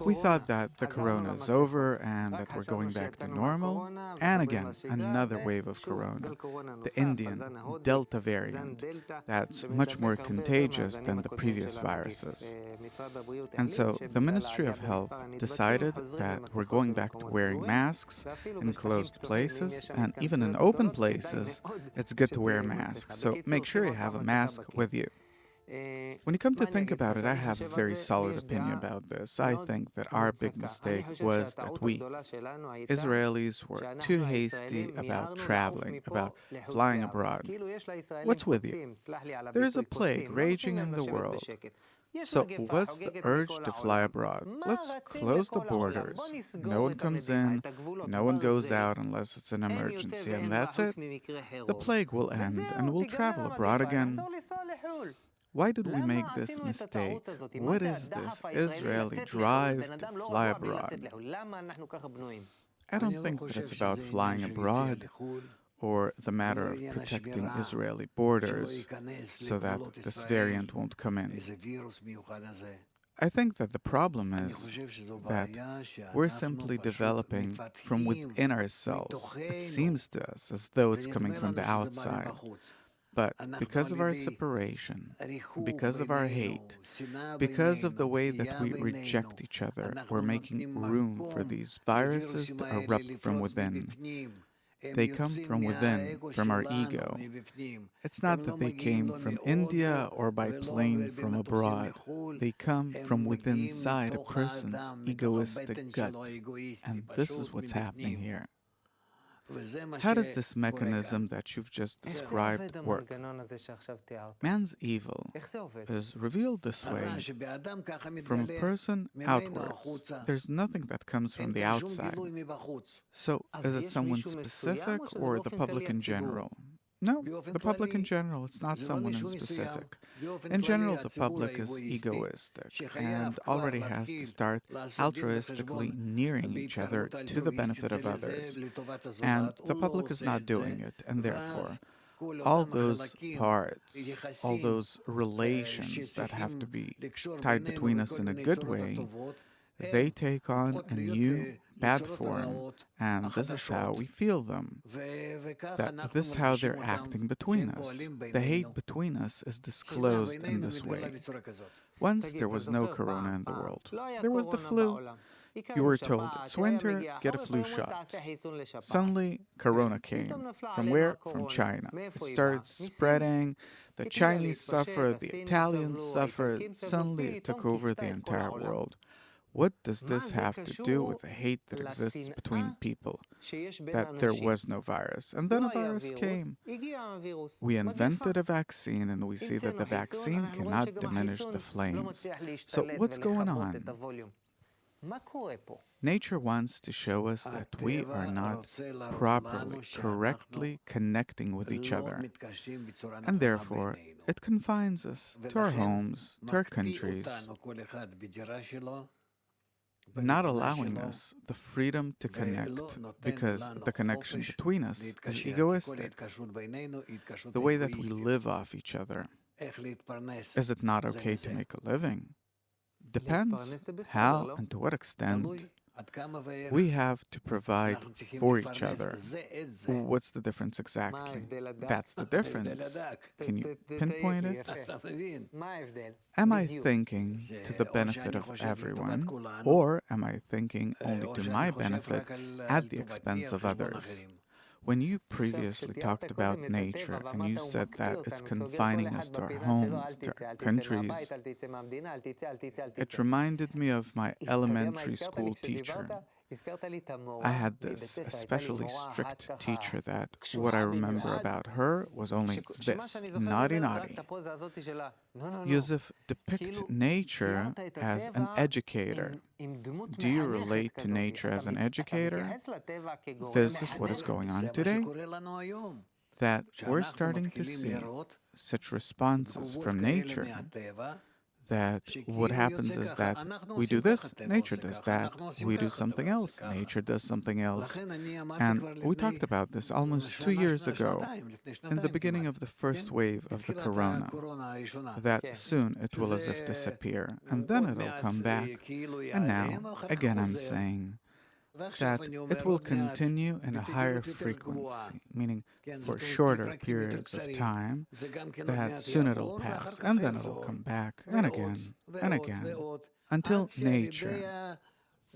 We thought that the corona is over and that we're going back to normal. And again, another wave of corona, the Indian Delta variant, that's much more contagious than the previous viruses. And so the Ministry of Health decided that we're going back to wearing masks in closed places, and even in open places, it's good to wear a mask. So make sure you have a mask with you. When you come to think about it, I have a very solid opinion about this. I think that our big mistake was that we, Israelis, were too hasty about traveling, about flying abroad. What's with you? There is a plague raging in the world. So what's the urge to fly abroad? Let's close the borders. No one comes in, no one goes out unless it's an emergency, and that's it. The plague will end, and we'll travel abroad again. Why did we make this mistake? What is this Israeli drive to fly abroad? I don't think that it's about flying abroad or the matter of protecting Israeli borders so that this variant won't come in. I think that the problem is that we're simply developing from within ourselves. It seems to us as though it's coming from the outside. But because of our separation, because of our hate, because of the way that we reject each other, we're making room for these viruses to erupt from within. They come from within, from our ego. It's not that they came from India or by plane from abroad. They come from within inside a person's egoistic gut. And this is what's happening here. How does this mechanism that you've just described work? Man's evil is revealed this way from a person outwards. There's nothing that comes from the outside. So, is it someone specific or the public in general? No, the public in general, it's not someone in specific. In general, the public is egoistic and already has to start altruistically nearing each other to the benefit of others. And the public is not doing it, and therefore, all those parts, all those relations that have to be tied between us in a good way, they take on a new bad form, and this is how we feel them. That this is how they're acting between us. The hate between us is disclosed in this way. Once there was no corona in the world. There was the flu. You were told it's winter, get a flu shot. Suddenly, corona came. From where? From China. It started spreading. The Chinese suffered, the Italians suffered. Suddenly, it took over the entire world. What does this have to do with the hate that exists between people? That there was no virus. And then a virus came. We invented a vaccine, and we see that the vaccine cannot diminish the flames. So what's going on? Nature wants to show us that we are not properly, correctly connecting with each other. And therefore, it confines us to our homes, to our countries, not allowing us the freedom to connect, because the connection between us is egoistic. The way that we live off each other. Is it not okay to make a living? Depends how and to what extent we have to provide for each other. What's the difference exactly? That's the difference. Can you pinpoint it? Am I thinking to the benefit of everyone, or am I thinking only to my benefit at the expense of others? When you previously talked about nature and you said that it's confining us to our homes, to our countries, it reminded me of my elementary school teacher. I had this especially strict teacher that what I remember about her was only this, naughty naughty. Yusuf, depict nature as an educator. Do you relate to nature as an educator? This is what is going on today. That we're starting to see such responses from nature that what happens is that we do this, nature does that. We do something else, nature does something else. And we talked about this almost 2 years ago, in the beginning of the first wave of the corona, that soon it will as if disappear, and then it'll come back. And now, again, I'm saying that it will continue in a higher frequency, meaning for shorter periods of time, that soon it'll pass, and then it'll come back, and again, until nature,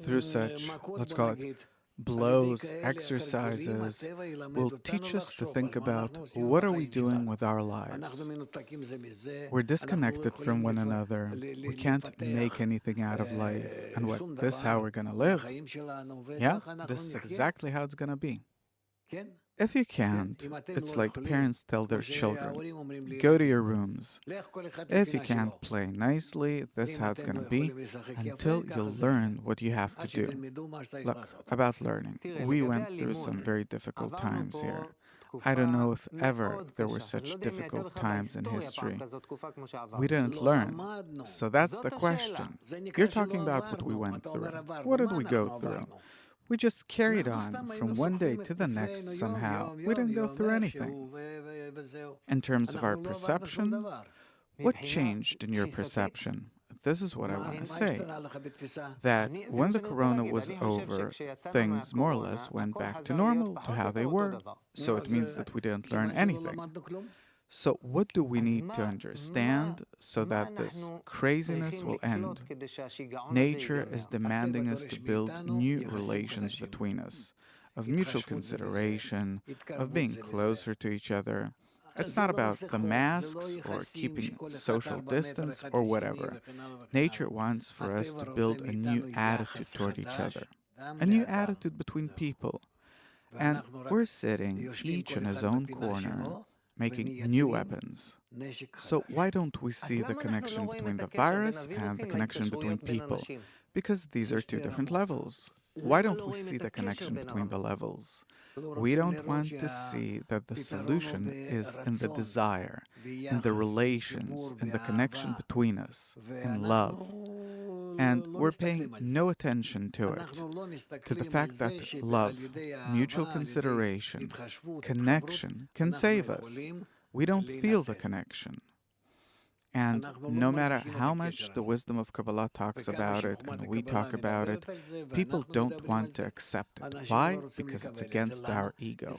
through such, let's call it, blows, exercises, will teach us to think about what are we doing with our lives. We're disconnected from one another. We can't make anything out of life. And what, this how we're gonna live? Yeah, this is exactly how it's gonna be. If you can't, it's like parents tell their children, go to your rooms. If you can't play nicely, this is how it's gonna be, until you'll learn what you have to do. Look, about learning, we went through some very difficult times here. I don't know if ever there were such difficult times in history. We didn't learn. So that's the question. You're talking about what we went through. What did we go through? We just carried on from one day to the next somehow. We didn't go through anything. In terms of our perception, what changed in your perception? This is what I want to say. That when the corona was over, things more or less went back to normal, to how they were. So it means that we didn't learn anything. So what do we need to understand so that this craziness will end? Nature is demanding us to build new relations between us, of mutual consideration, of being closer to each other. It's not about the masks or keeping social distance or whatever. Nature wants for us to build a new attitude toward each other, a new attitude between people. And we're sitting, each in his own corner, making new weapons. So why don't we see the connection between the virus and the connection between people? Because these are two different levels. Why don't we see the connection between the levels? We don't want to see that the solution is in the desire, in the relations, in the connection between us, in love. And we're paying no attention to it, to the fact that love, mutual consideration, connection can save us. We don't feel the connection. And no matter how much the wisdom of Kabbalah talks about it and we talk about it, people don't want to accept it. Why? Because it's against our ego.